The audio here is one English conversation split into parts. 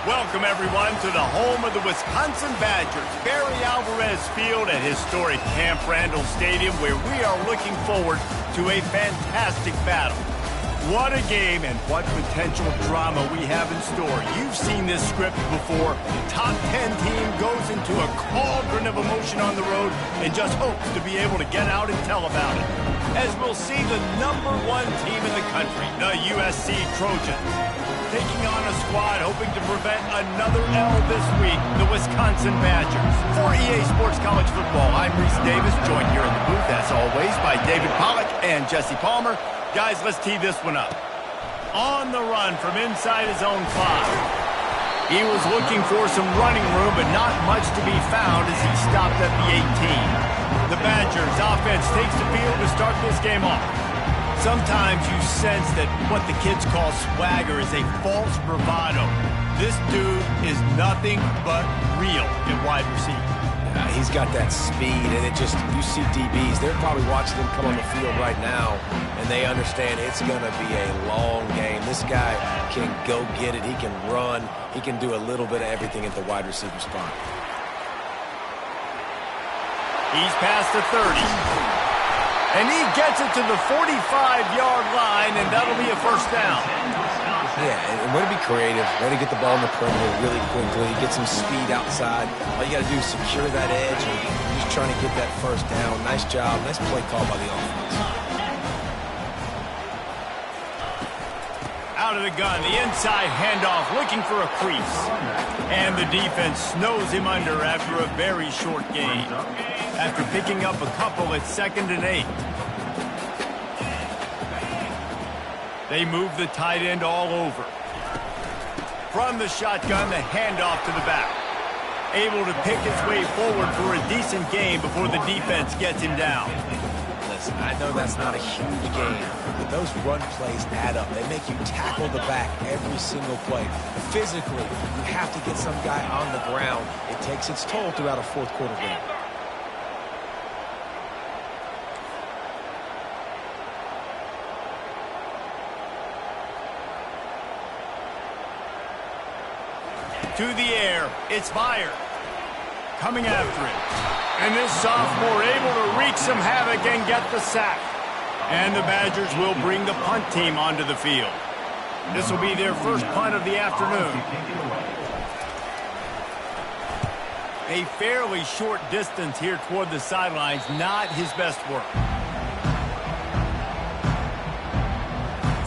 Welcome, everyone, to the home of the Wisconsin Badgers, Barry Alvarez Field at historic Camp Randall Stadium, where we are looking forward to a fantastic battle. What a game and what potential drama we have in store. You've seen this script before. The top 10 team goes into a cauldron of emotion on the road and just hopes to be able to get out and tell about it. As we'll see the #1 team in the country, the USC Trojans, taking on a squad hoping to prevent another L this week, the Wisconsin Badgers. For EA Sports College Football, I'm Reese Davis, joined here in the booth, as always, by David Pollack and Jesse Palmer. Guys, let's tee this one up. On the run from inside his own 5. He was looking for some running room, but not much to be found as he stopped at the 18. The Badgers offense takes the field to start this game off. Sometimes you sense that what the kids call swagger is a false bravado. This dude is nothing but real at wide receiver. He's got that speed, and you see DBs, they're probably watching him come on the field right now, and they understand it's going to be a long game. This guy can go get it. He can run. He can do a little bit of everything at the wide receiver spot. He's past the 30. And he gets it to the 45-yard line, and that'll be a first down. Yeah, and way to be creative, way to get the ball in the perimeter really quickly, get some speed outside. All you got to do is secure that edge and just trying to get that first down. Nice job. Nice play call by the offense. Out of the gun, the inside handoff, looking for a crease. And the defense snows him under after a very short gain. After picking up a couple at 2nd and 8. They move the tight end all over. From the shotgun, the handoff to the back. Able to pick his way forward for a decent gain before the defense gets him down. Listen, I know that's not a huge gain, but those run plays add up. They make you tackle the back every single play. Physically, you have to get some guy on the ground. It takes its toll throughout a fourth quarter game. To the air, it's Meyer. Coming after it. And this sophomore able to wreak some havoc and get the sack. And the Badgers will bring the punt team onto the field. This will be their first punt of the afternoon. A fairly short distance here toward the sidelines, not his best work.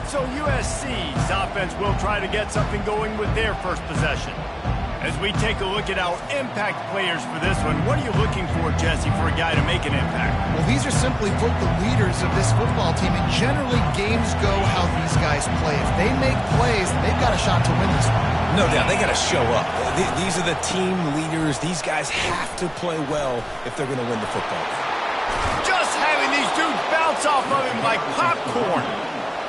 So USC's offense will try to get something going with their first possession. As we take a look at our impact players for this one, what are you looking for, Jesse, for a guy to make an impact? Well, these are simply put the leaders of this football team, and generally games go how these guys play. If they make plays, they've got a shot to win this one. No doubt, they got to show up. These are the team leaders. These guys have to play well if they're going to win the football game. Just having these dudes bounce off of him like popcorn.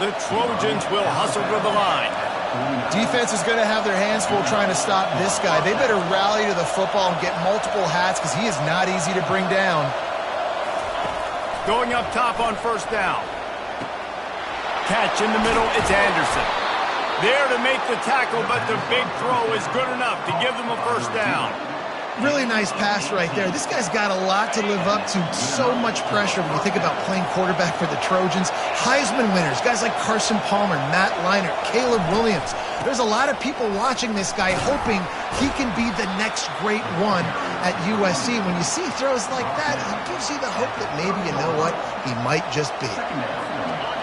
The Trojans will hustle to the line. Defense is going to have their hands full trying to stop this guy. They better rally to the football and get multiple hats because he is not easy to bring down. Going up top on first down. Catch in the middle, it's Anderson. There to make the tackle, but the big throw is good enough to give them a first down. Really nice pass right there. This guy's got a lot to live up to. So much pressure when you think about playing quarterback for the Trojans. Heisman winners, guys like Carson Palmer, Matt Leinart, Caleb Williams. There's a lot of people watching this guy hoping he can be the next great one at USC. When you see throws like that, it gives you the hope that maybe, you know what, he might just be.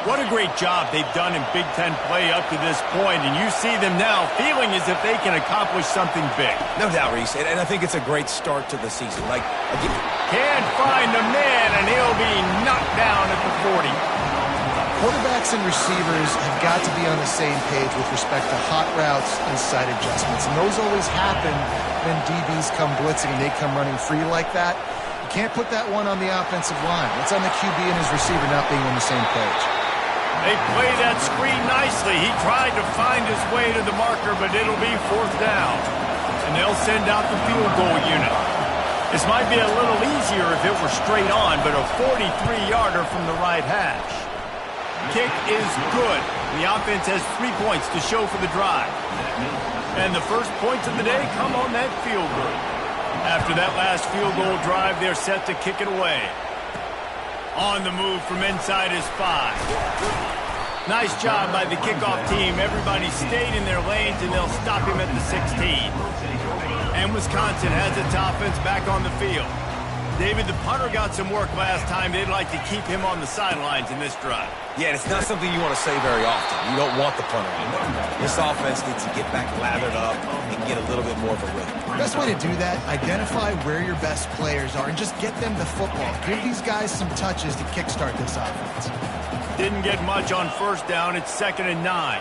What a great job they've done in Big Ten play up to this point, and you see them now feeling as if they can accomplish something big. No doubt, Reese, and I think it's a great start to the season. Can't find a man, and he'll be knocked down at the 40. Quarterbacks and receivers have got to be on the same page with respect to hot routes and sight adjustments, and those always happen when DBs come blitzing and they come running free like that. You can't put that one on the offensive line. It's on the QB and his receiver not being on the same page. They play that screen nicely. He tried to find his way to the marker, but it'll be fourth down. And they'll send out the field goal unit. This might be a little easier if it were straight on, but a 43-yarder from the right hash. Kick is good. The offense has 3 points to show for the drive. And the first points of the day come on that field goal. After that last field goal drive, they're set to kick it away. On the move from inside his 5. Nice job by the kickoff team. Everybody stayed in their lanes, and they'll stop him at the 16. And Wisconsin has its offense back on the field. David, the punter got some work last time. They'd like to keep him on the sidelines in this drive. Yeah, it's not something you want to say very often. You don't want the punter. This offense needs to get back lathered up and get a little bit more of a rhythm. Best way to do that, identify where your best players are and just get them the football. Give these guys some touches to kickstart this offense. Didn't get much on first down. It's 2nd and 9.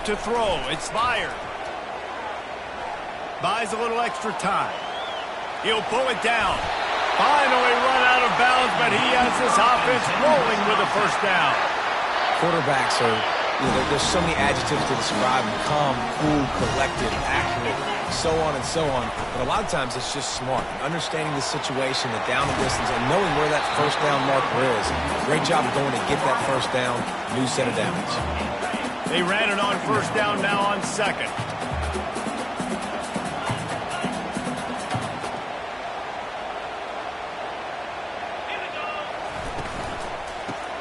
To throw, it's fired. Buys a little extra time. He'll pull it down. Finally run out of bounds, but he has this offense rolling with a first down. Quarterbacks are, there's so many adjectives to describe them. Calm, cool, collected, accurate, so on and so on. But a lot of times it's just smart. Understanding the situation, the down and distance, and knowing where that first down marker is. Great job of going to get that first down, new set of downs. They ran it on first down, now on 2nd.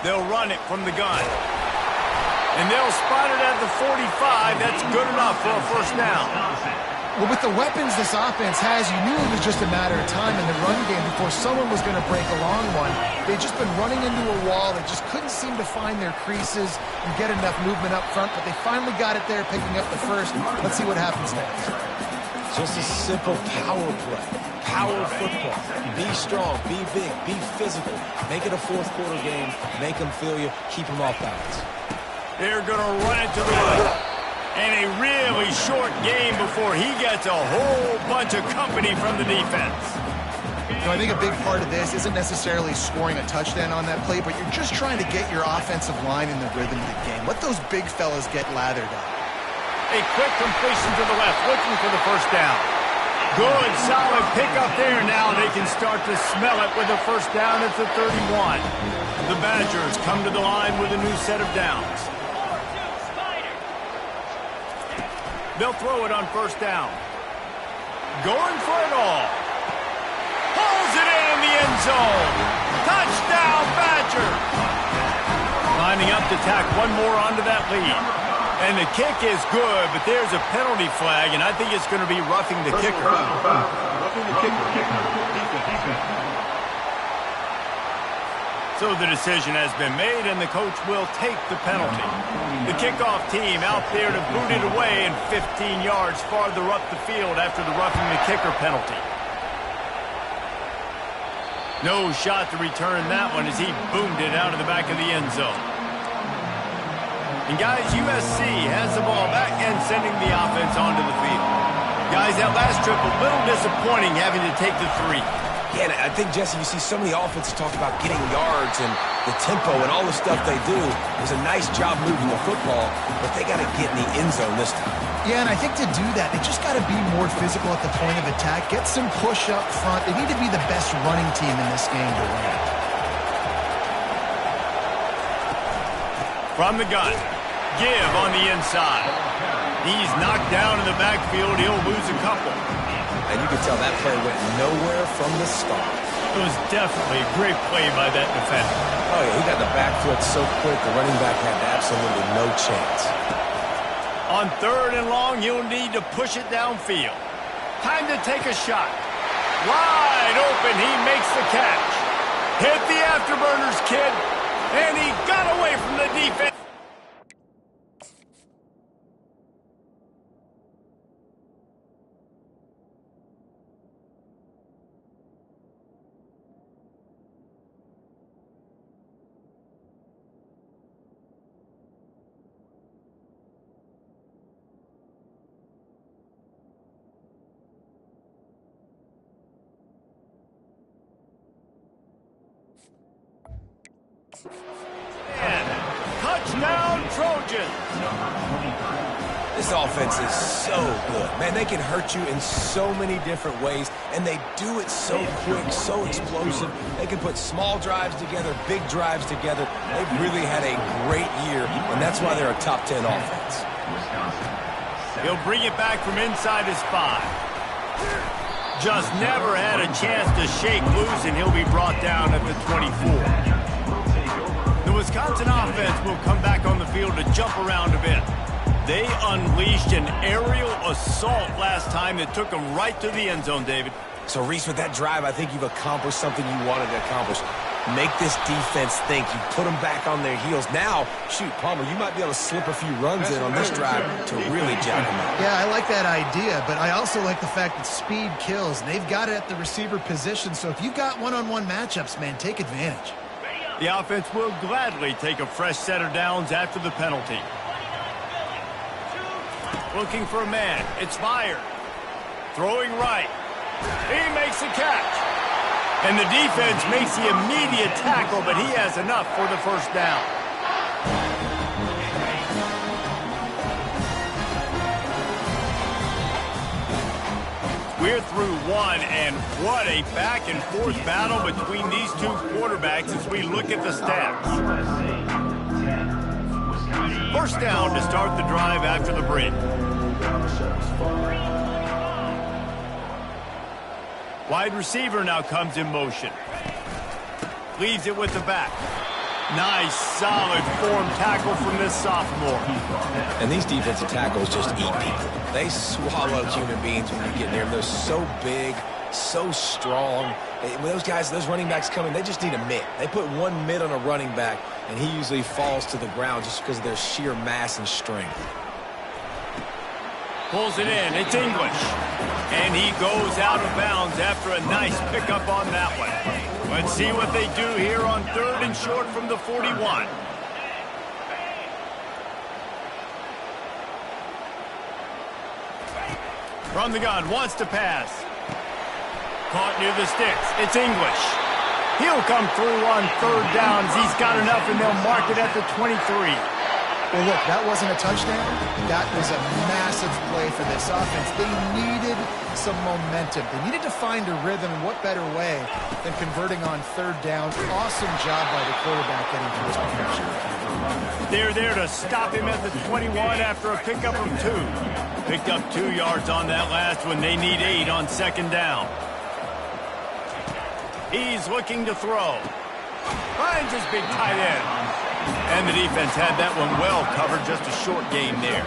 They'll run it from the gun. And they'll spot it at the 45. That's good enough for a first down. Well, with the weapons this offense has, you knew it was just a matter of time in the run game before someone was going to break a long one. They'd just been running into a wall. They just couldn't seem to find their creases and get enough movement up front, but they finally got it there, picking up the first. Let's see what happens next. Just a simple power play. Power football. Be strong, be big, be physical. Make it a fourth quarter game. Make them feel you. Keep them off balance. They're going to run it to the right. And a really short game before he gets a whole bunch of company from the defense. You know, I think a big part of this isn't necessarily scoring a touchdown on that play, but you're just trying to get your offensive line in the rhythm of the game. Let those big fellas get lathered up. A quick completion to the left, looking for the first down. Good, solid pickup there. Now they can start to smell it with a first down at the 31. The Badgers come to the line with a new set of downs. They'll throw it on first down. Going for it all. Pulls it in the end zone. Touchdown, Badgers. Lining up to tack one more onto that lead. And the kick is good, but there's a penalty flag, and I think it's going to be roughing the kicker. Roughing the kicker. So the decision has been made, and the coach will take the penalty. The kickoff team out there to boot it away and 15 yards farther up the field after the roughing the kicker penalty. No shot to return that one as he boomed it out of the back of the end zone. And guys, USC has the ball back and sending the offense onto the field. Guys, that last trip a little disappointing having to take the 3. Yeah, and I think, Jesse, you see so many offenses talk about getting yards and the tempo and all the stuff they do. It was a nice job moving the football, but they got to get in the end zone this time. Yeah, and I think to do that, they just got to be more physical at the point of attack, get some push up front. They need to be the best running team in this game to win. From the gun. Give on the inside. He's knocked down in the backfield. He'll lose a couple. And you can tell that play went nowhere from the start. It was definitely a great play by that defender. Oh, yeah, he got the backfield so quick, the running back had absolutely no chance. On 3rd and long, you'll need to push it downfield. Time to take a shot. Wide open, he makes the catch. Hit the afterburners, kid. And he got away from the defense. And touchdown, Trojans. This offense is so good. Man, they can hurt you in so many different ways, and they do it so quick, so explosive. They can put small drives together, big drives together. They've really had a great year, and that's why they're a top 10 offense. He'll bring it back from inside his 5. Just never had a chance to shake loose, and he'll be brought down at the 24. The Wisconsin offense will come back on the field to jump around a bit. They unleashed an aerial assault last time that took them right to the end zone, David. So, Reese, with that drive, I think you've accomplished something you wanted to accomplish. Make this defense think. You put them back on their heels. Now, shoot, Palmer, you might be able to slip a few runs in on this drive to really jack them up. Yeah, I like that idea, but I also like the fact that speed kills. They've got it at the receiver position, so if you've got one-on-one matchups, man, take advantage. The offense will gladly take a fresh set of downs after the penalty. Looking for a man. It's fired. Throwing right. He makes the catch. And the defense makes the immediate tackle, but he has enough for the first down. We're through one, and what a back-and-forth battle between these two quarterbacks as we look at the stats. First down to start the drive after the break. Wide receiver now comes in motion. Leaves it with the back. Nice, solid form tackle from this sophomore. And these defensive tackles just eat people. They swallow human beings when you get near them. They're so big, so strong. When those guys, those running backs come in, they just need a mitt. They put one mitt on a running back, and he usually falls to the ground just because of their sheer mass and strength. Pulls it in. It's English. And he goes out of bounds after a nice pickup on that one. Let's see what they do here on 3rd and short from the 41. From the gun, wants to pass. Caught near the sticks. It's English. He'll come through on 3rd downs. He's got enough, and they'll mark it at the 23. Well, look, that wasn't a touchdown. That was a massive play for this offense. They needed some momentum. They needed to find a rhythm, and what better way than converting on 3rd down. Awesome job by the quarterback getting to his perfection. They're there to stop him at the 21 after a pickup of 2. Picked up 2 yards on that last one. They need 8 on 2nd down. He's looking to throw. Finds his big tight end. And the defense had that one well covered, just a short game there.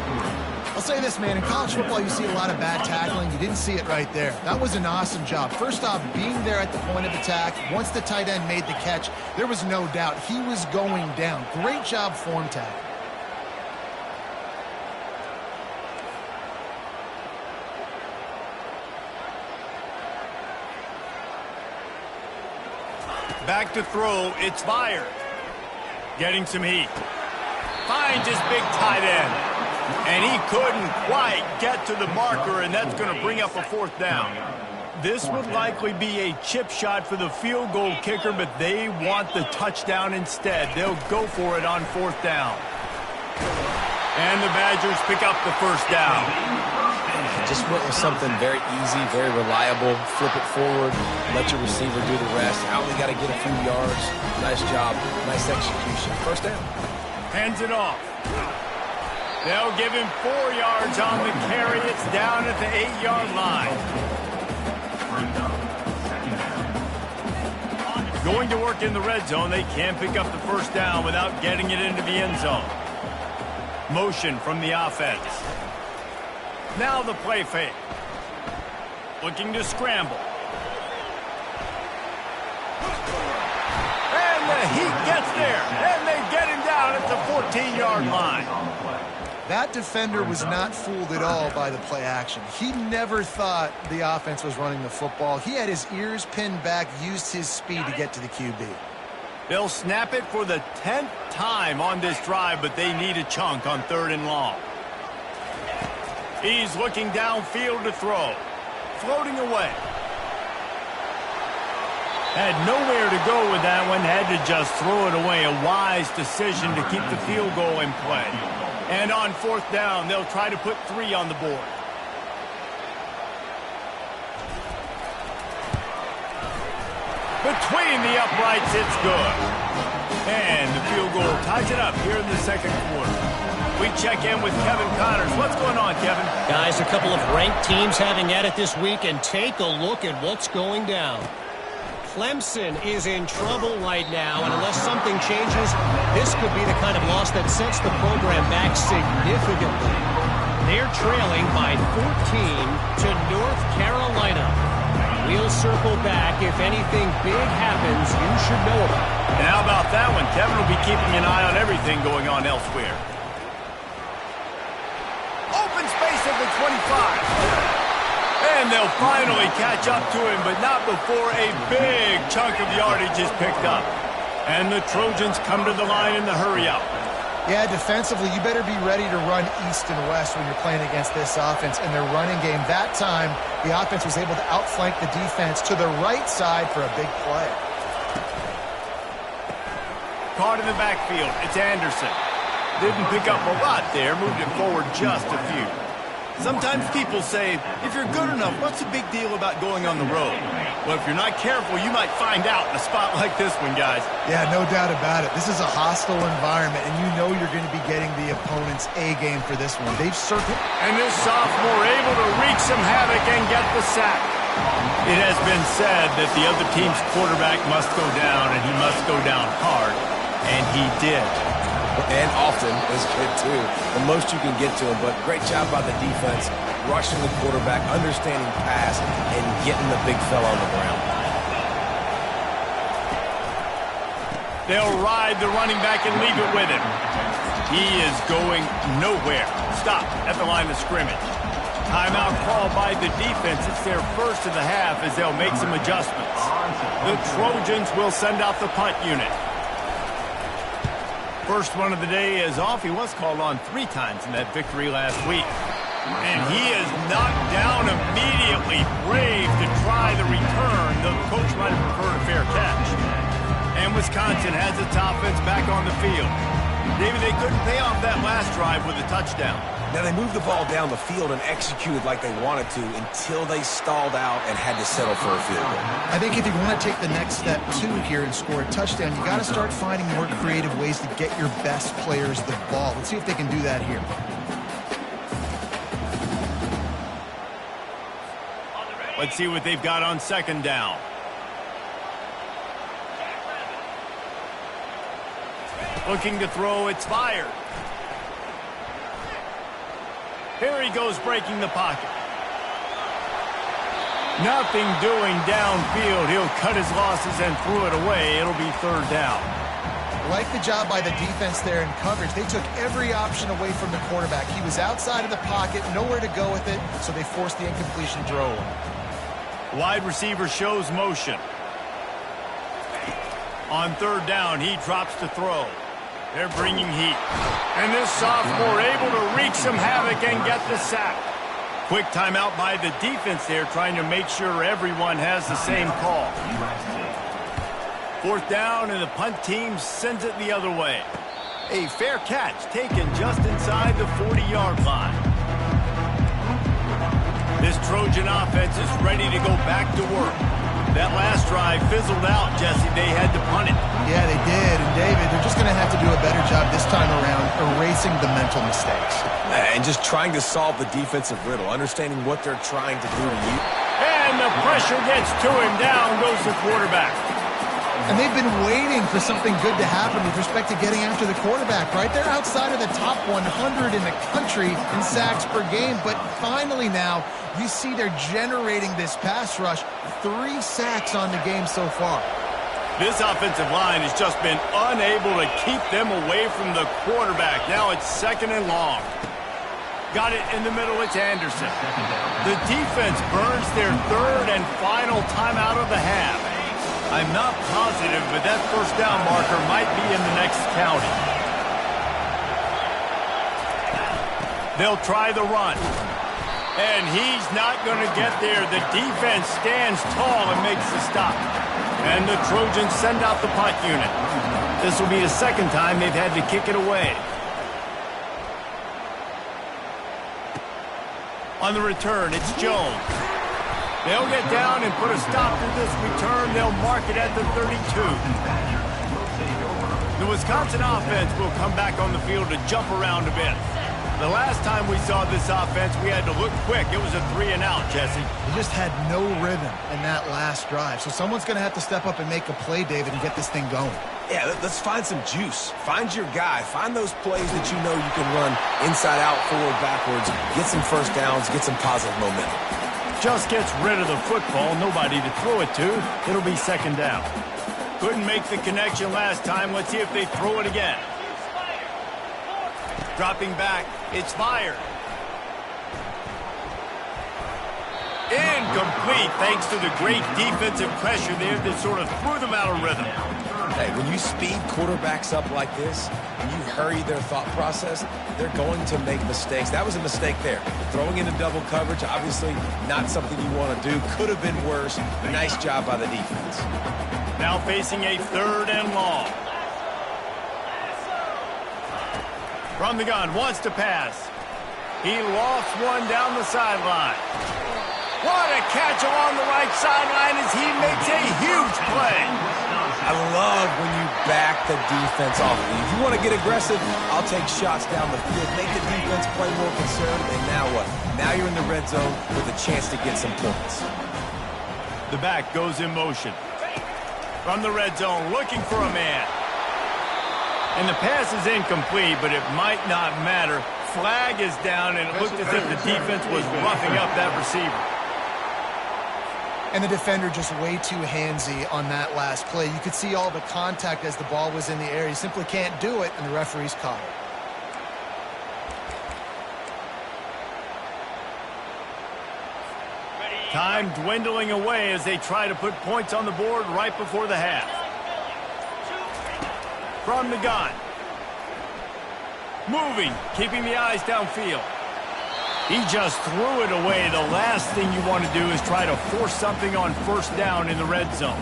I'll say this, man, in college football you see a lot of bad tackling. You didn't see it right there. That was an awesome job. First off, being there at the point of attack. Once the tight end made the catch, there was no doubt he was going down. Great job form tackle. Back to throw, it's fired. Getting some heat. Finds his big tight end. And he couldn't quite get to the marker, and that's going to bring up a 4th down. This would likely be a chip shot for the field goal kicker, but they want the touchdown instead. They'll go for it on 4th down. And the Badgers pick up the first down. Just went with something very easy, very reliable. Flip it forward, let your receiver do the rest. I only got to get a few yards. Nice job, nice execution. First down. Hands it off. They'll give him 4 yards on the carry. It's down at the 8-yard line. Going to work in the red zone. They can pick up the first down without getting it into the end zone. Motion from the offense. Now the play fake. Looking to scramble. And the heat gets there. And they get him down at the 14-yard line. That defender was not fooled at all by the play action. He never thought the offense was running the football. He had his ears pinned back, used his speed to get to the QB. They'll snap it for the 10th time on this drive, but they need a chunk on 3rd and long. He's looking downfield to throw. Floating away. Had nowhere to go with that one. Had to just throw it away. A wise decision to keep the field goal in play. And on fourth down, they'll try to put 3 on the board. Between the uprights, it's good. And the field goal ties it up here in the second quarter. We check in with Kevin Connors. What's going on, Kevin? Guys, a couple of ranked teams having at it this week, and take a look at what's going down. Clemson is in trouble right now, and unless something changes, this could be the kind of loss that sets the program back significantly. They're trailing by 14 to North Carolina. We'll circle back. If anything big happens, you should know about it. And how about that one? Kevin will be keeping an eye on everything going on elsewhere. Open space at the 25. And they'll finally catch up to him, but not before a big chunk of yardage is picked up. And the Trojans come to the line in the hurry-up. Yeah, defensively, you better be ready to run east and west when you're playing against this offense and their running game. That time, the offense was able to outflank the defense to the right side for a big play. Caught in the backfield, it's Anderson. Didn't pick up a lot there, moved it forward just a few. Sometimes people say, if you're good enough, what's the big deal about going on the road? Well, if you're not careful, you might find out in a spot like this one, guys. Yeah, no doubt about it. This is a hostile environment, and you know you're going to be getting the opponent's A game for this one. They've circled. And this sophomore able to wreak some havoc and get the sack. It has been said that the other team's quarterback must go down, and he must go down hard, and he did. And often is good, too. The most you can get to him, but great job by the defense, rushing the quarterback, understanding pass, and getting the big fella on the ground. They'll ride the running back and leave it with him. He is going nowhere. Stop at the line of scrimmage. Timeout called by the defense. It's their first of the half as they'll make some adjustments. The Trojans will send out the punt unit. First one of the day is off. He was called on 3 times in that victory last week. And he is knocked down immediately. Brave to try the return, though the coach might have preferred a fair catch. And Wisconsin has its offense back on the field. David, they couldn't pay off that last drive with a touchdown. Now, they moved the ball down the field and executed like they wanted to until they stalled out and had to settle for a field goal. I think if you want to take the next step, too, here and score a touchdown, you got to start finding more creative ways to get your best players the ball. Let's see if they can do that here. Let's see what they've got on second down. Looking to throw, it's fired. Here he goes, breaking the pocket. Nothing doing downfield. He'll cut his losses and threw it away. It'll be third down. Like the job by the defense there in coverage. They took every option away from the quarterback. He was outside of the pocket, nowhere to go with it, so they forced the incompletion throw. Wide receiver shows motion. On third down, he drops to throw. They're bringing heat. And this sophomore able to wreak some havoc and get the sack. Quick timeout by the defense there, trying to make sure everyone has the same call. Fourth down, and the punt team sends it the other way. A fair catch taken just inside the 40-yard line. This Trojan offense is ready to go back to work. That last drive fizzled out, Jesse. They had to punt it. Yeah, they did. And, David, they're just going to have to do a better job this time around erasing the mental mistakes. And just trying to solve the defensive riddle, understanding what they're trying to do to you. And the pressure gets to him. Down goes the quarterback. And they've been waiting for something good to happen with respect to getting after the quarterback, right? They're outside of the top 100 in the country in sacks per game. But finally now, you see they're generating this pass rush. 3 sacks on the game so far. This offensive line has just been unable to keep them away from the quarterback. Now it's second and long. Got it in the middle, it's Anderson. The defense burns their third and final timeout of the half. I'm not positive, but that first down marker might be in the next county. They'll try the run. And he's not going to get there. The defense stands tall and makes the stop. And the Trojans send out the punt unit. This will be the second time they've had to kick it away. On the return, it's Jones. They'll get down and put a stop to this return. They'll mark it at the 32. The Wisconsin offense will come back on the field to jump around a bit. The last time we saw this offense, we had to look quick. It was a 3-and-out, Jesse. They just had no rhythm in that last drive. So someone's going to have to step up and make a play, David, and get this thing going. Yeah, let's find some juice. Find your guy. Find those plays that you know you can run inside out, forward, backwards. Get some first downs. Get some positive momentum. Just gets rid of the football. Nobody to throw it to. It'll be second down. Couldn't make the connection last time. Let's see if they throw it again. Dropping back. It's fired. Incomplete, thanks to the great defensive pressure there that sort of threw them out of rhythm. Hey, when you speed quarterbacks up like this, when you hurry their thought process, they're going to make mistakes. That was a mistake there. Throwing into double coverage, obviously not something you want to do. Could have been worse. Nice job by the defense. Now facing a 3rd and long. From the gun, wants to pass. He lost one down the sideline. What a catch along the right sideline as he makes a huge play. I love when you back the defense off of you. If you want to get aggressive, I'll take shots down the field. Make the defense play more conservative. And now what? Now you're in the red zone with a chance to get some points. The back goes in motion. From the red zone, looking for a man. And the pass is incomplete, but it might not matter. Flag is down, and it looked as if the defense was roughing up that receiver. And the defender just way too handsy on that last play. You could see all the contact as the ball was in the air. He simply can't do it, and the referee's caught it. Time dwindling away as they try to put points on the board right before the half. From the gun. Moving, keeping the eyes downfield. He just threw it away. The last thing you want to do is try to force something on first down in the red zone.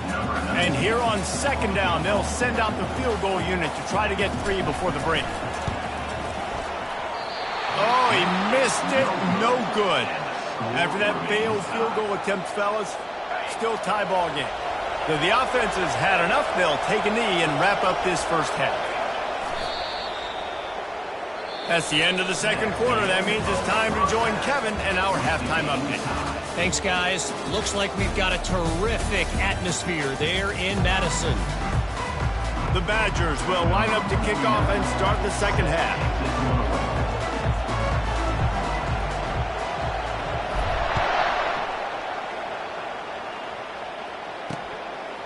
And here on second down, they'll send out the field goal unit to try to get 3 before the break. Oh, he missed it. No good. After that failed field goal attempt, fellas, still tie ball game. So the offense has had enough. They'll take a knee and wrap up this first half. That's the end of the second quarter. That means it's time to join Kevin and our halftime update. Thanks, guys. Looks like we've got a terrific atmosphere there in Madison. The Badgers will line up to kick off and start the second half.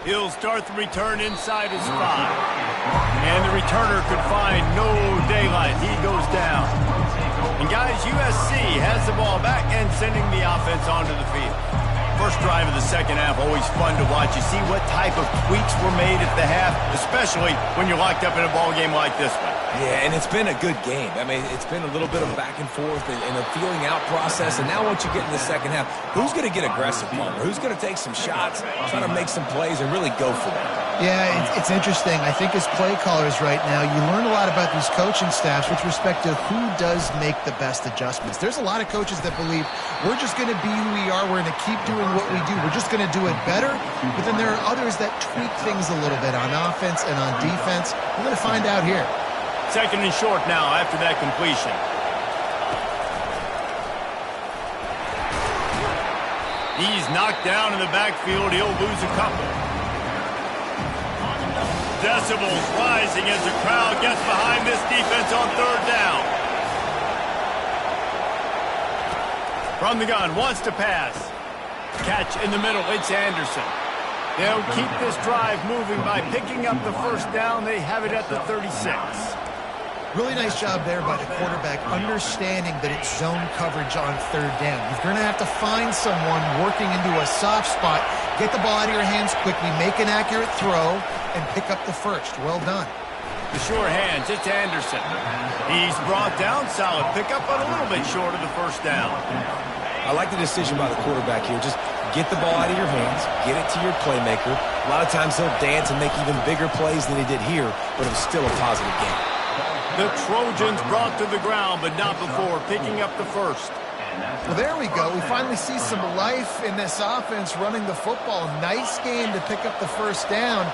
He'll start the return inside his 5. And the returner could find no daylight. He goes down. And guys, USC has the ball back and sending the offense onto the field. First drive of the second half, always fun to watch. You see what type of tweaks were made at the half, especially when you're locked up in a ball game like this one. Yeah, and it's been a good game. I mean, it's been a little bit of back and forth and a feeling out process. And now once you get in the second half, who's going to get aggressive, Palmer? Who's going to take some shots, try to make some plays, and really go for it? Yeah, it's interesting. I think as play callers right now, you learn a lot about these coaching staffs with respect to who does make the best adjustments. There's a lot of coaches that believe we're just going to be who we are. We're going to keep doing what we do. We're just going to do it better. But then there are others that tweak things a little bit on offense and on defense. We're going to find out here. Second and short now after that completion. He's knocked down in the backfield. He'll lose a couple. Decibels rising as the crowd gets behind this defense on third down. From the gun, wants to pass. Catch in the middle, it's Anderson. They'll keep this drive moving by picking up the first down. They have it at the 36. Really nice job there by the quarterback, understanding that it's zone coverage on third down. You're going to have to find someone working into a soft spot, get the ball out of your hands quickly, make an accurate throw, and pick up the first. Well done. The sure hands, it's Anderson. He's brought down, solid pickup, but a little bit short of the first down. I like the decision by the quarterback here. Just get the ball out of your hands, get it to your playmaker. A lot of times he'll dance and make even bigger plays than he did here, but it was still a positive game. The Trojans brought to the ground, but not before picking up the first. Well, there we go. We finally see some life in this offense running the football. Nice game to pick up the first down.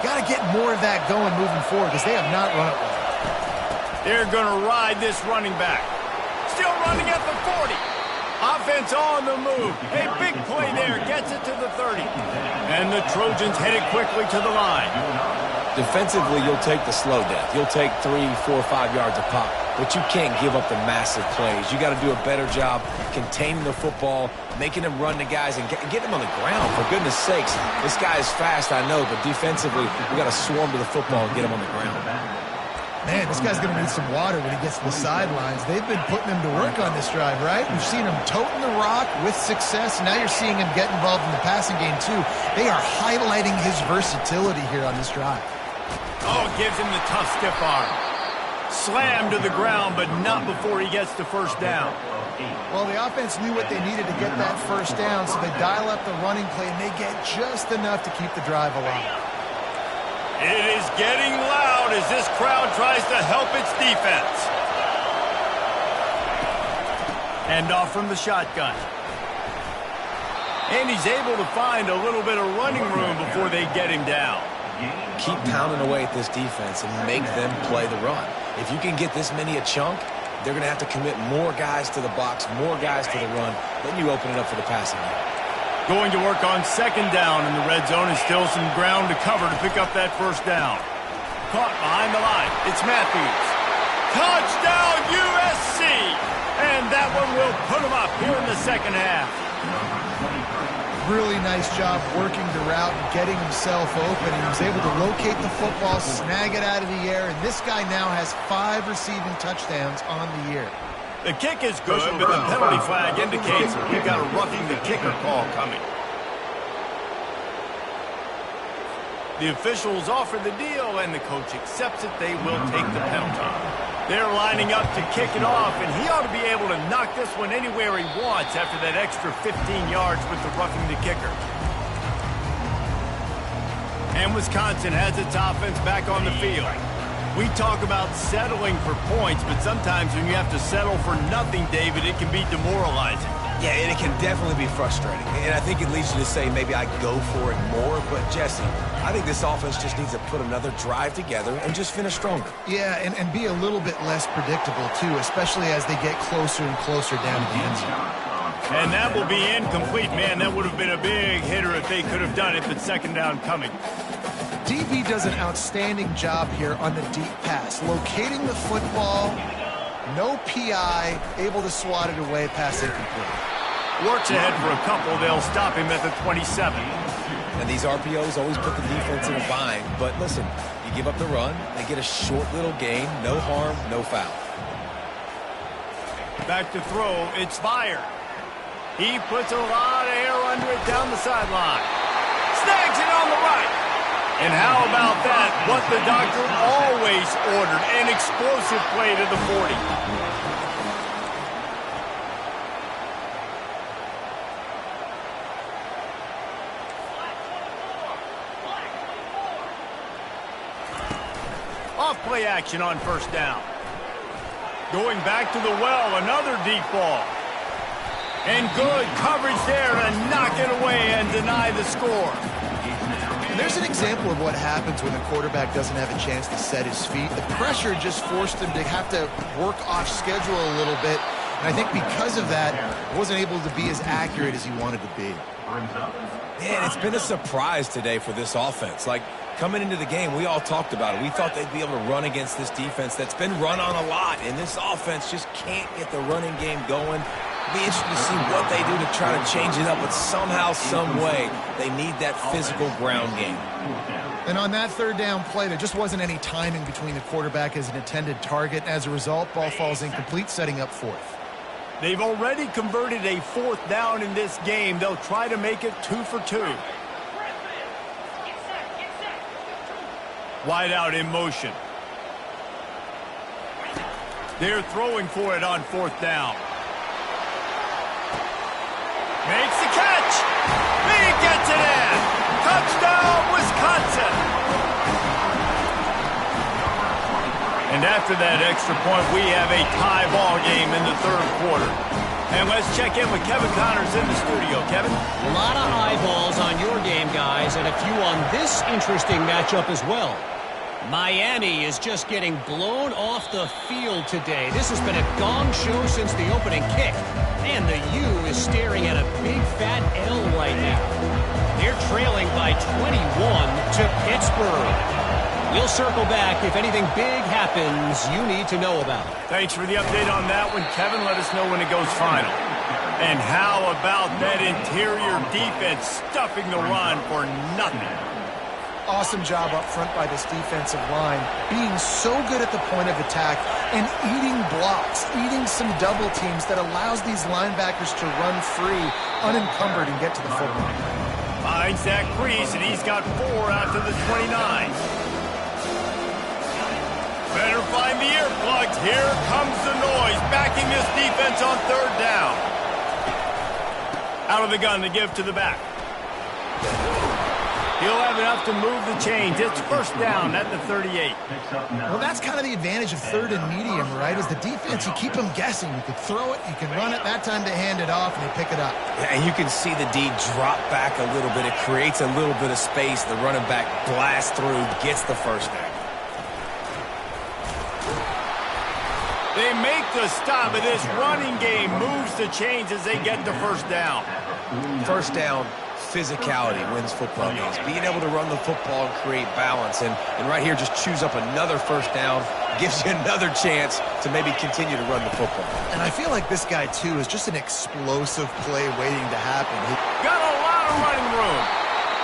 Got to get more of that going moving forward because they have not run it well. They're going to ride this running back. Still running at the 40. Offense on the move. A big play there. Gets it to the 30. And the Trojans headed quickly to the line. Defensively, you'll take the slow death. You'll take 3, 4, 5 yards a pop. But you can't give up the massive plays. You got to do a better job containing the football, making them run the guys, and get them on the ground. For goodness sakes, this guy is fast, I know, but defensively, we got to swarm to the football and get him on the ground. Man, this guy's going to need some water when he gets to the sidelines. They've been putting him to work on this drive, right? We've seen him toting the rock with success. Now you're seeing him get involved in the passing game, too. They are highlighting his versatility here on this drive. Oh, gives him the tough stiff arm. Slammed to the ground, but not before he gets to first down. Well, the offense knew what they needed to get that first down, so they dial up the running play, and they get just enough to keep the drive alive. It is getting loud as this crowd tries to help its defense. Hand off from the shotgun. And he's able to find a little bit of running room before they get him down. Keep pounding away at this defense and make them play the run. If you can get this many a chunk, they're going to have to commit more guys to the box, more guys to the run. Then you open it up for the passing game. Going to work on second down in the red zone, and still some ground to cover to pick up that first down. Caught behind the line. It's Matthews. Touchdown USC! And that one will put them up here in the second half. Really nice job working the route and getting himself open. He was able to locate the football, snag it out of the air, and this guy now has 5 receiving touchdowns on the year. The kick is good, but the penalty flag indicates we've got a roughing the kicker call coming. The officials offer the deal, and the coach accepts it. They will take the penalty. They're lining up to kick it off, and he ought to be able to knock this one anywhere he wants after that extra 15 yards with the roughing the kicker. And Wisconsin has its offense back on the field. We talk about settling for points, but sometimes when you have to settle for nothing, David, it can be demoralizing. Yeah, and it can definitely be frustrating. And I think it leads you to say maybe I go for it more. But, Jesse, I think this offense just needs to put another drive together and just finish stronger. Yeah, and be a little bit less predictable, too, especially as they get closer and closer down to the end zone. And that will be incomplete. Man, that would have been a big hitter if they could have done it, but second down coming. DB does an outstanding job here on the deep pass, locating the football, no PI, able to swat it away, pass incomplete. Works ahead for a couple. They'll stop him at the 27. And these RPOs always put the defense in a bind. But listen, you give up the run, they get a short little gain, no harm, no foul. Back to throw, it's fired. He puts a lot of air under it down the sideline. Snags it on the right. And how about that? What the doctor always ordered, an explosive play to the 40. Off play action on first down. Going back to the well, another deep ball. And good coverage there to knock it away and deny the score. And there's an example of what happens when the quarterback doesn't have a chance to set his feet. The pressure just forced him to have to work off schedule a little bit. And I think because of that, wasn't able to be as accurate as he wanted to be. Man, it's been a surprise today for this offense. Like, coming into the game, we all talked about it. We thought they'd be able to run against this defense that's been run on a lot. And this offense just can't get the running game going. It'll be interesting to see what they do to try to change it up. But somehow, some way, they need that physical ground game. And on that third down play, there just wasn't any timing between the quarterback as an intended target. As a result, ball falls incomplete, setting up fourth. They've already converted a fourth down in this game. They'll try to make it 2 for 2. Wide out in motion. They're throwing for it on fourth down. Makes the catch. He gets it in. Touchdown, Wisconsin. And after that extra point, we have a tie ball game in the third quarter. And let's check in with Kevin Connors in the studio. Kevin? A lot of eyeballs on your game, guys, and a few on this interesting matchup as well. Miami is just getting blown off the field today. This has been a gong show since the opening kick. And the U is staring at a big fat L right now. They're trailing by 21 to Pittsburgh. We'll circle back if anything big happens you need to know about. Thanks for the update on that one, Kevin. Let us know when it goes final. And how about that interior defense stuffing the run for nothing? Awesome job up front by this defensive line, being so good at the point of attack and eating blocks, eating some double teams that allows these linebackers to run free, unencumbered, and get to the football. Finds that crease, and he's got 4 out to the 29. Better find the earplugs. Here comes the noise, backing this defense on 3rd down. Out of the gun to give to the back. He'll have enough to move the chains. It's 1st down at the 38. Well, that's kind of the advantage of 3rd and medium, right? Is the defense, you keep them guessing. You can throw it, you can run it. That time they hand it off, and they pick it up. Yeah, and you can see the D drop back a little bit. It creates a little bit of space. The running back blasts through, gets the 1st down. They make the stop, and this running game moves the chains as they get the 1st down. 1st down, physicality wins football games. Being able to run the football and create balance. And right here, just choose up another 1st down. Gives you another chance to maybe continue to run the football. And I feel like this guy, too, is just an explosive play waiting to happen. Got a lot of running room.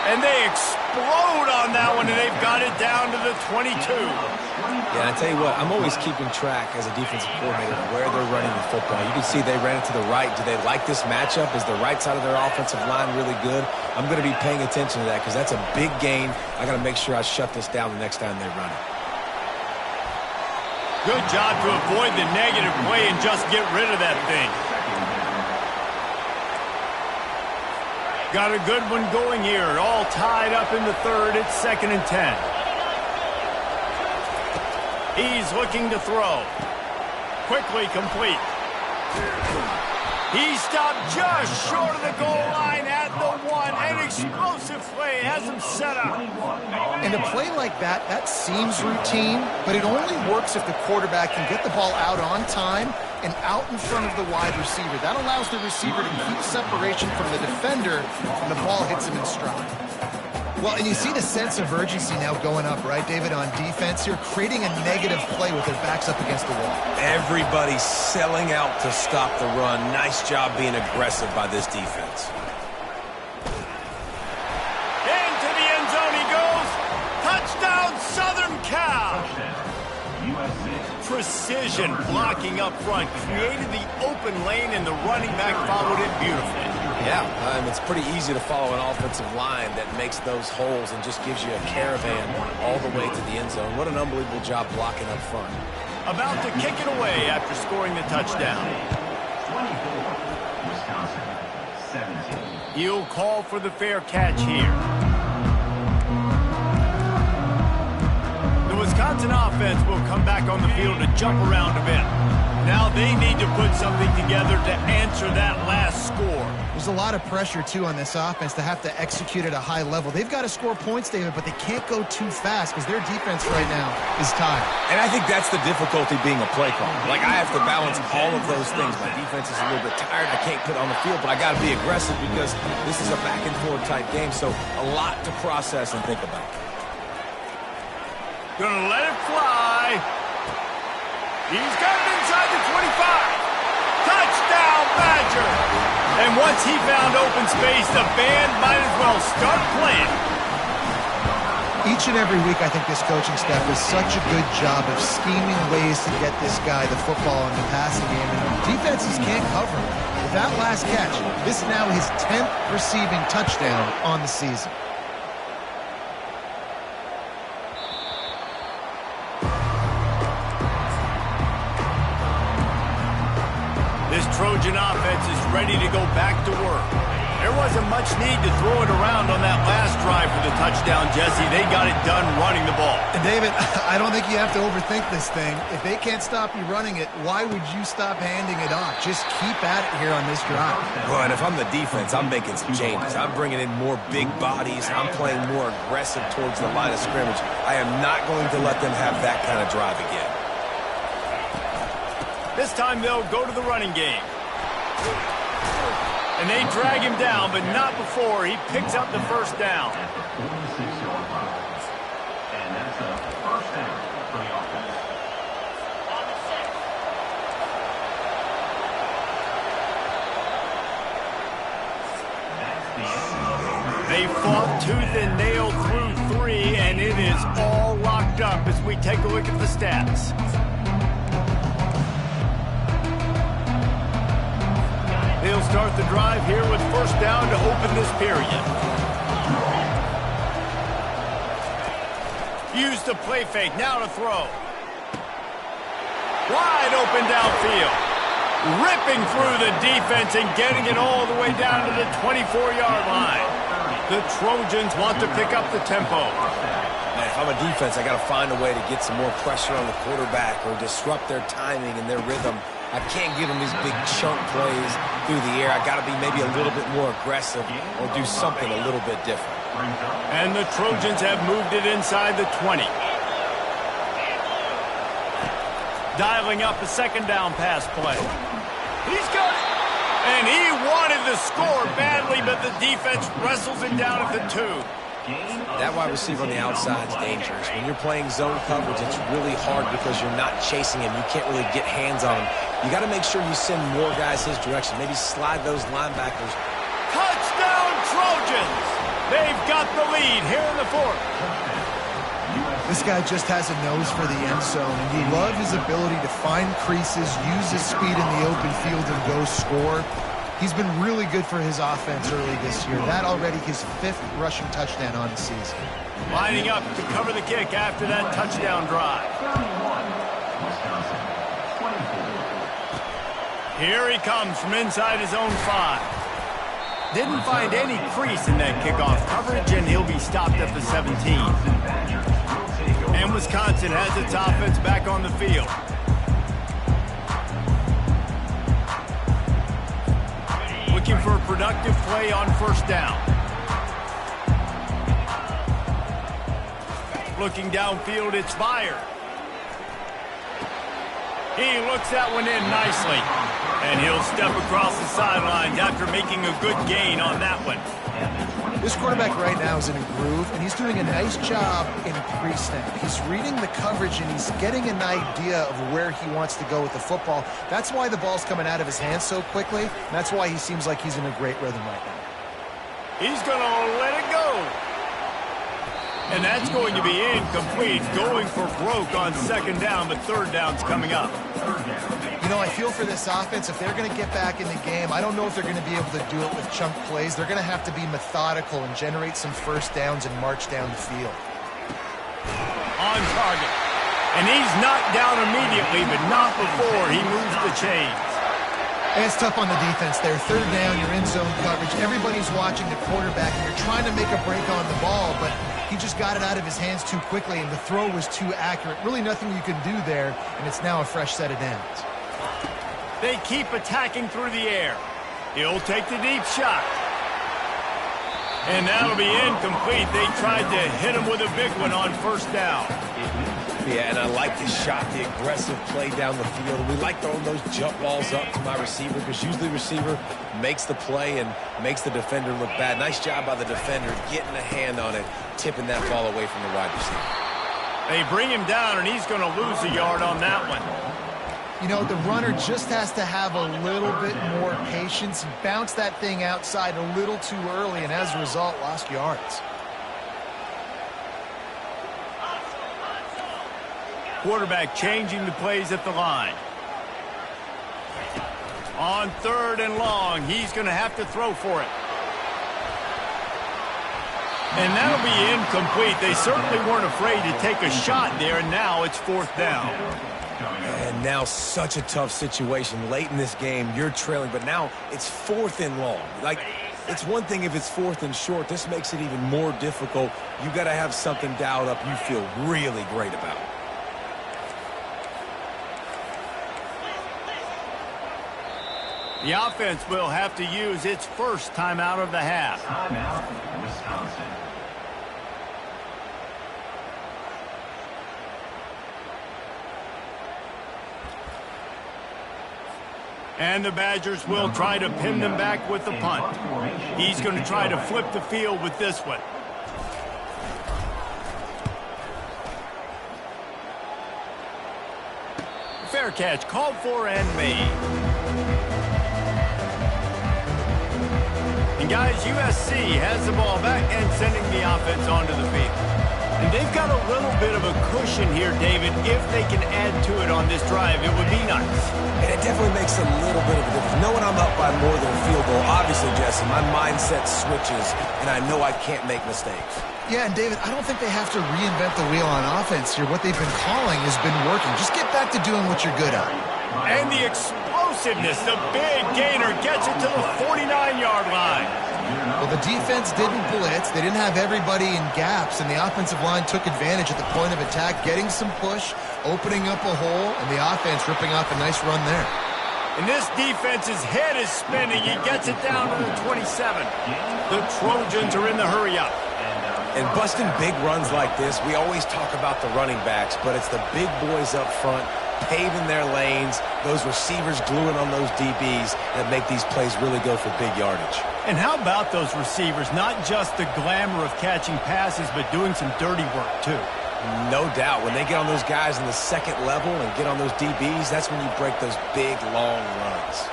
And they explode on that one, and they've got it down to the 22. Yeah, I tell you what, I'm always keeping track as a defensive coordinator of where they're running the football. You can see they ran it to the right. Do they like this matchup? Is the right side of their offensive line really good? I'm going to be paying attention to that because that's a big gain. I got to make sure I shut this down the next time they run it. Good job to avoid the negative play and just get rid of that thing. Got a good one going here. All tied up in the 3rd. It's 2nd and 10. He's looking to throw. Quickly complete. He stopped just short of the goal line at the 1. An explosive play has him set up. And a play like that, that seems routine, but it only works if the quarterback can get the ball out on time and out in front of the wide receiver. That allows the receiver to keep separation from the defender when the ball hits him in stride. Well, and you see the sense of urgency now going up, right, David, on defense here, creating a negative play with their backs up against the wall. Everybody's selling out to stop the run. Nice job being aggressive by this defense. Into the end zone he goes. Touchdown, Southern Cal. Precision blocking up front created the open lane, and the running back followed it beautifully. Yeah, it's pretty easy to follow an offensive line that makes those holes and just gives you a caravan all the way to the end zone. What an unbelievable job blocking up front. About to kick it away after scoring the touchdown. 24, Wisconsin, 17. He'll call for the fair catch here. The Wisconsin offense will come back on the field to jump around a bit. Now they need to put something together to answer that last score. There's a lot of pressure, too, on this offense to have to execute at a high level. They've got to score points, David, but they can't go too fast because their defense right now is tired. And I think that's the difficulty being a play caller. Like, I have to balance all of those things. My defense is a little bit tired. I can't put on the field, but I got to be aggressive because this is a back-and-forth type game, so a lot to process and think about. Gonna let it fly. He's got it inside the 25. Touchdown, Badger. And once he found open space, the band might as well start playing. Each and every week, I think this coaching staff does such a good job of scheming ways to get this guy the football in the passing game. And defenses can't cover him. With that last catch, this is now his 10th receiving touchdown on the season. This Trojan offense is ready to go back to work. There wasn't much need to throw it around on that last drive for the touchdown, Jesse. They got it done running the ball. And David, I don't think you have to overthink this thing. If they can't stop you running it, why would you stop handing it off? Just keep at it here on this drive. Well, and if I'm the defense, I'm making some changes. I'm bringing in more big bodies. I'm playing more aggressive towards the line of scrimmage. I am not going to let them have that kind of drive again. This time they'll go to the running game. And they drag him down, but not before he picks up the first down. And that's a first down for the offense. They fought tooth and nail through 3, and it is all locked up as we take a look at the stats. They'll start the drive here with first down to open this period. Use the play fake, now to throw. Wide open downfield. Ripping through the defense and getting it all the way down to the 24-yard line. The Trojans want to pick up the tempo. Man, if I'm a defense, I got to find a way to get some more pressure on the quarterback or disrupt their timing and their rhythm. I can't give them these big chunk plays through the air. I got to be maybe a little bit more aggressive or do something a little bit different. And the Trojans have moved it inside the 20. Dialing up a second down pass play. He's got it. And he wanted the score badly, but the defense wrestles him down at the 2. That wide receiver on the outside is dangerous. When you're playing zone coverage, it's really hard because you're not chasing him. You can't really get hands on him. You got to make sure you send more guys his direction. Maybe slide those linebackers. Touchdown, Trojans! They've got the lead here in the 4th. This guy just has a nose for the end zone, and you love his ability to find creases, use his speed in the open field, and go score. He's been really good for his offense early this year. That already his 5th rushing touchdown on the season. Lining up to cover the kick after that touchdown drive. Here he comes from inside his own 5. Didn't find any crease in that kickoff coverage, and he'll be stopped at the 17. And Wisconsin has its offense back on the field. Looking for a productive play on first down. Looking downfield, it's fired. He looks that one in nicely. And he'll step across the sidelines after making a good gain on that one. This quarterback right now is in a groove, and he's doing a nice job in pre-snap. He's reading the coverage, and he's getting an idea of where he wants to go with the football. That's why the ball's coming out of his hands so quickly, and that's why he seems like he's in a great rhythm right now. He's going to let it go. And that's going to be incomplete, going for broke on second down, but third down's coming up. You know, I feel for this offense, if they're going to get back in the game, I don't know if they're going to be able to do it with chunk plays. They're going to have to be methodical and generate some first downs and march down the field. On target. And he's knocked down immediately, but not before he moves the chains. And it's tough on the defense there. Third down, you're in zone coverage. Everybody's watching the quarterback, and you're trying to make a break on the ball, but he just got it out of his hands too quickly, and the throw was too accurate. Really nothing you can do there, and it's now a fresh set of downs. They keep attacking through the air. He'll take the deep shot. And that'll be incomplete. They tried to hit him with a big one on first down. Yeah, and I like the shot, the aggressive play down the field. We like throwing those jump balls up to my receiver because usually the receiver makes the play and makes the defender look bad. Nice job by the defender getting a hand on it, tipping that ball away from the wide receiver. They bring him down, and he's going to lose a yard on that one. You know, the runner just has to have a little bit more patience, bounce that thing outside a little too early, and as a result, lost yards. Quarterback changing the plays at the line. On third and long, he's going to have to throw for it. And that'll be incomplete. They certainly weren't afraid to take a shot there, and now it's fourth down. And now such a tough situation late in this game. You're trailing, but now it's fourth and long. Like, It's one thing if it's 4th and short. This makes it even more difficult. You got to have something dialed up you feel really great about. The offense will have to use its first timeout of the half. Timeout, Wisconsin. And the Badgers will try to pin them back with the punt. He's going to try to flip the field with this one. Fair catch called for and made. And guys, USC has the ball back and sending the offense onto the field. And they've got a little bit of a cushion here, David. If they can add to it on this drive, it would be nice. And it definitely makes a little bit of a difference. Knowing I'm up by more than a field goal, obviously, Jesse, my mindset switches, and I know I can't make mistakes. Yeah, and David, I don't think they have to reinvent the wheel on offense here. What they've been calling has been working. Just get back to doing what you're good at. And the explosiveness, the big gainer gets it to the 49-yard line. Well, the defense didn't blitz. They didn't have everybody in gaps, and the offensive line took advantage at the point of attack, getting some push, opening up a hole, and the offense ripping off a nice run there. And this defense's head is spinning. He gets it down to the 27. The Trojans are in the hurry-up. And busting big runs like this, we always talk about the running backs, but it's the big boys up front paving their lanes, those receivers gluing on those DBs that make these plays really go for big yardage. And how about those receivers? Not just the glamour of catching passes, but doing some dirty work, too. No doubt. When they get on those guys in the second level and get on those DBs, that's when you break those big, long runs.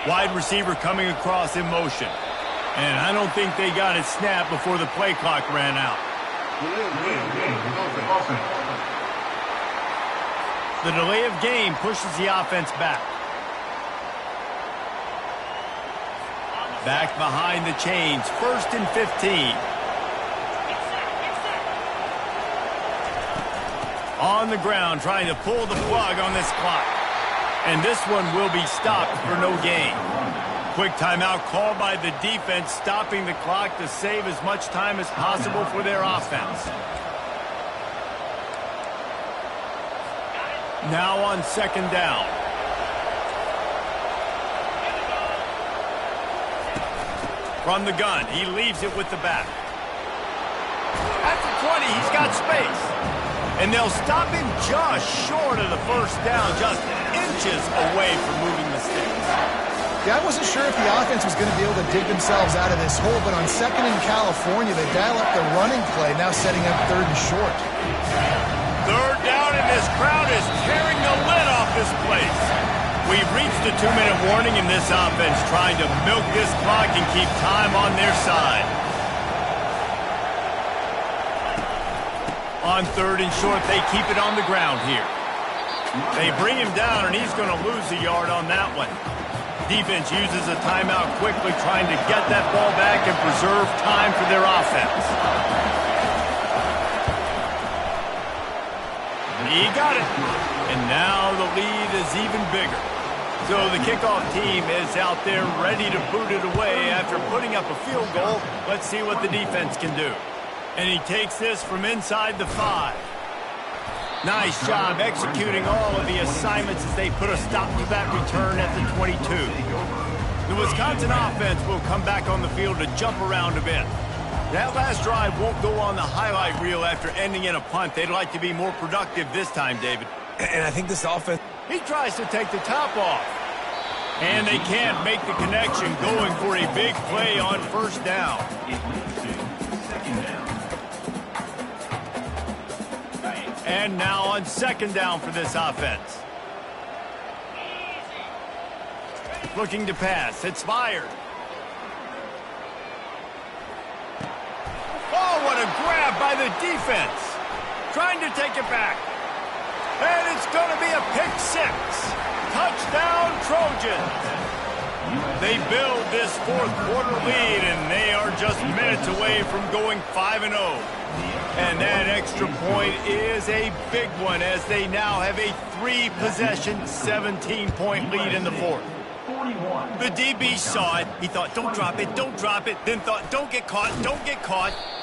Wide receiver coming across in motion. And I don't think they got it snapped before the play clock ran out. The delay of game pushes the offense back. Back behind the chains, 1st and 15. On the ground, trying to pull the plug on this clock. And this one will be stopped for no gain. Quick timeout called by the defense, stopping the clock to save as much time as possible for their offense. Now on 2nd down. From the gun, he leaves it with the back. At the 20, he's got space. And they'll stop him just short of the 1st down, just inches away from moving the sticks. Yeah, I wasn't sure if the offense was going to be able to dig themselves out of this hole, but on 2nd in California, they dial up the running play, now setting up 3rd and short. 3rd down, and this crowd is tearing the lid off this place. We've reached a 2-minute warning in this offense, trying to milk this clock and keep time on their side. On 3rd and short, they keep it on the ground here. They bring him down, and he's going to lose a yard on that one. Defense uses a timeout quickly, trying to get that ball back and preserve time for their offense. He got it. And now the lead is even bigger. So the kickoff team is out there ready to boot it away after putting up a field goal. Let's see what the defense can do. And he takes this from inside the 5. Nice job executing all of the assignments as they put a stop to that return at the 22. The Wisconsin offense will come back on the field to jump around a bit. That last drive won't go on the highlight reel after ending in a punt. They'd like to be more productive this time, David. And I think this offense... He tries to take the top off. And they can't make the connection, going for a big play on 1st down. And now on 2nd down for this offense. Looking to pass. It's fired. Oh, what a grab by the defense. Trying to take it back. And it's going to be a pick 6. Touchdown, Trojans. They build this fourth quarter lead, and they are just minutes away from going 5-0. And that extra point is a big one as they now have a 3-possession, 17-point lead in the fourth. The DB saw it. He thought, don't drop it, then thought, don't get caught,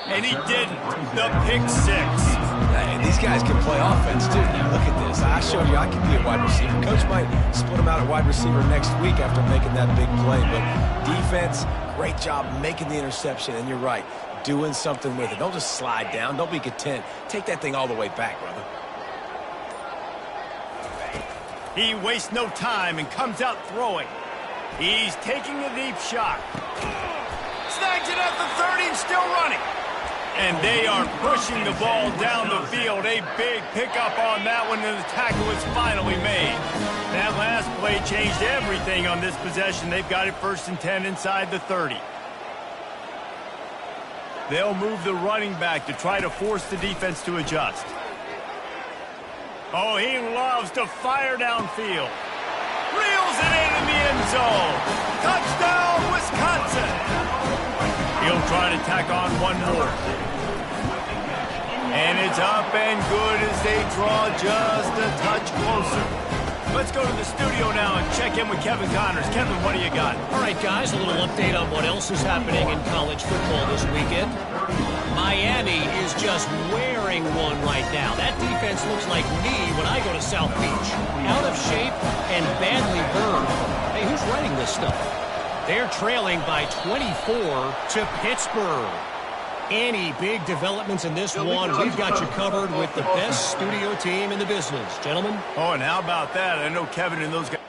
and he didn't. The pick six. Hey, these guys can play offense, too. Now, look at this. I showed you I can be a wide receiver. Coach might split him out at wide receiver next week after making that big play. But defense, great job making the interception. And you're right, doing something with it. Don't just slide down. Don't be content. Take that thing all the way back, brother. He wastes no time and comes out throwing. He's taking a deep shot. Snags it at the 30 and still running. And they are pushing the ball down the field. A big pickup on that one, and the tackle is finally made. That last play changed everything on this possession. They've got it 1st and 10 inside the 30. They'll move the running back to try to force the defense to adjust. Oh, he loves to fire downfield. Reels it in the end zone. Touchdown, Wisconsin. He'll try to tack on one more. And it's up and good as they draw just a touch closer. Let's go to the studio now and check in with Kevin Connors. Kevin, what do you got? All right, guys, a little update on what else is happening in college football this weekend. Miami is just wearing one right now. That defense looks like me when I go to South Beach. Out of shape and badly burned. Hey, who's writing this stuff? They're trailing by 24 to Pittsburgh. Any big developments in this one, we've got you covered with the best studio team in the business. Gentlemen? Oh, and how about that? I know Kevin and those guys.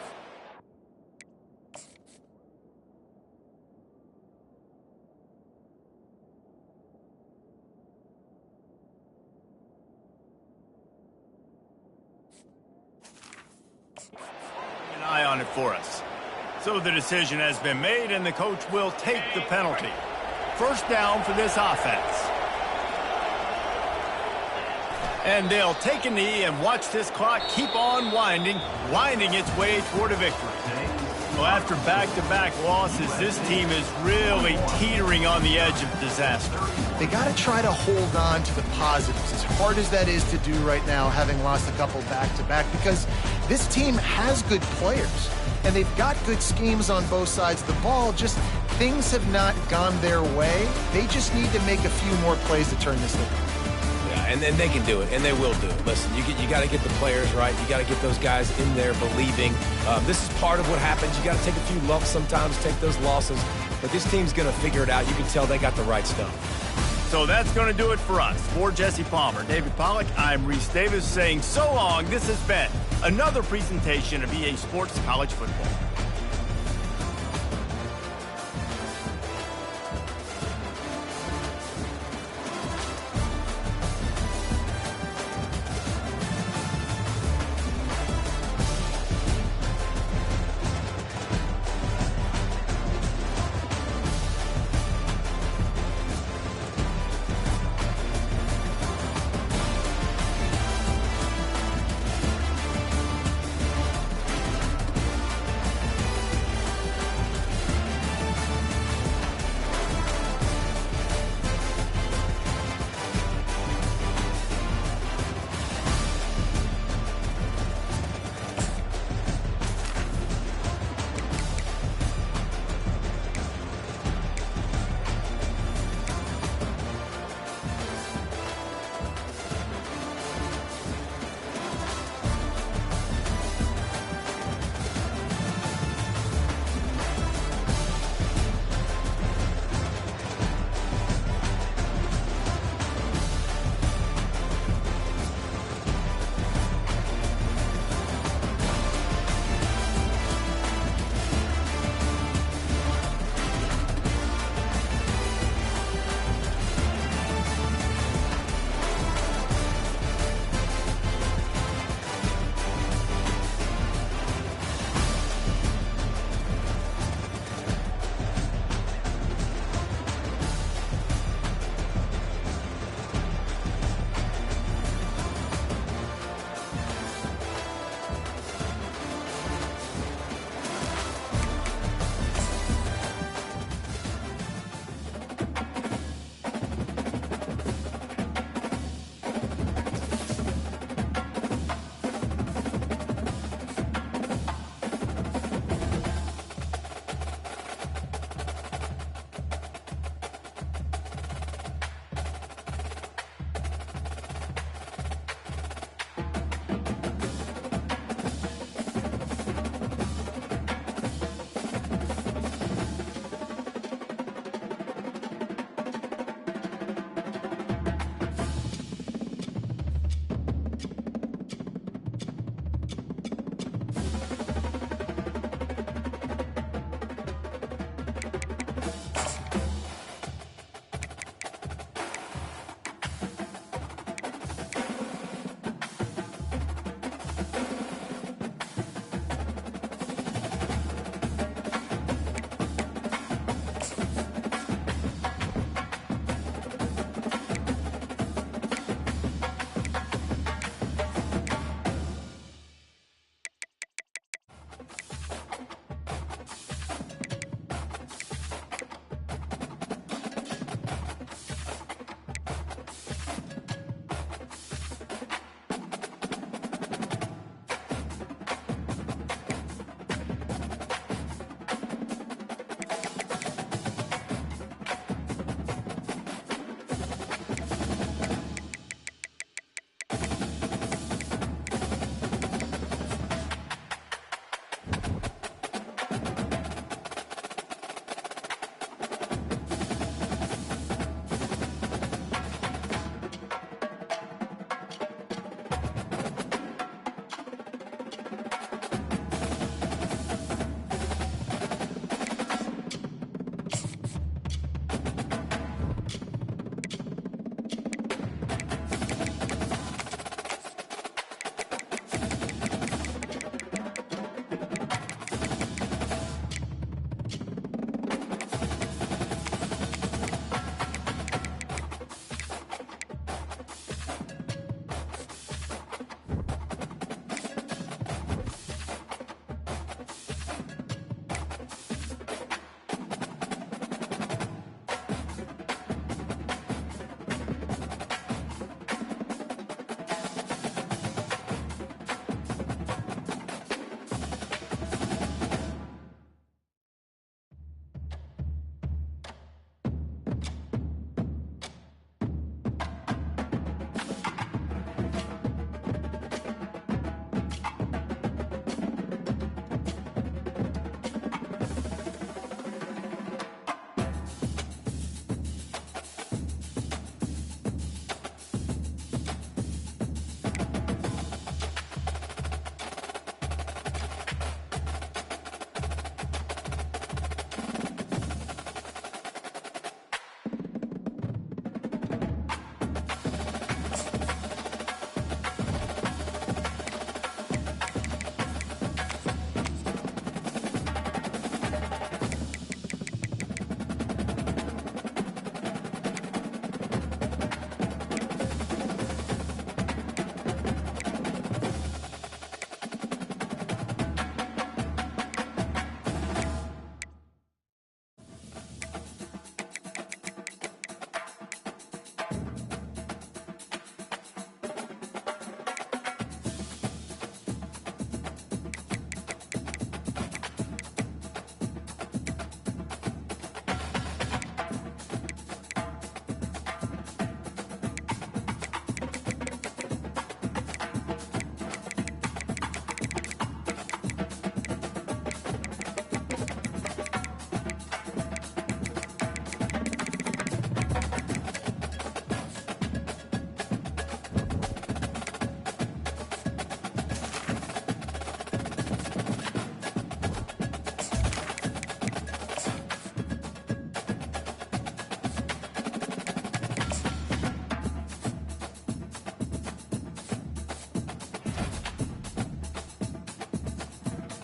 An eye on it for us. So the decision has been made, and the coach will take the penalty. 1st down for this offense. And they'll take a knee and watch this clock keep on winding its way toward a victory. Well, after back-to-back losses, this team is really teetering on the edge of disaster. They got to try to hold on to the positives, as hard as that is to do right now, having lost a couple back-to-back, because this team has good players, and they've got good schemes on both sides of the ball, just things have not gone their way. They just need to make a few more plays to turn this thing around. Yeah, and then they can do it, and they will do it. Listen, you got to get the players right. You got to get those guys in there believing. This is part of what happens. You got to take a few lumps sometimes, take those losses. But this team's going to figure it out. You can tell they got the right stuff. So that's going to do it for us. For Jesse Palmer, David Pollack, I'm Reese Davis saying so long. This has been another presentation of EA Sports College Football.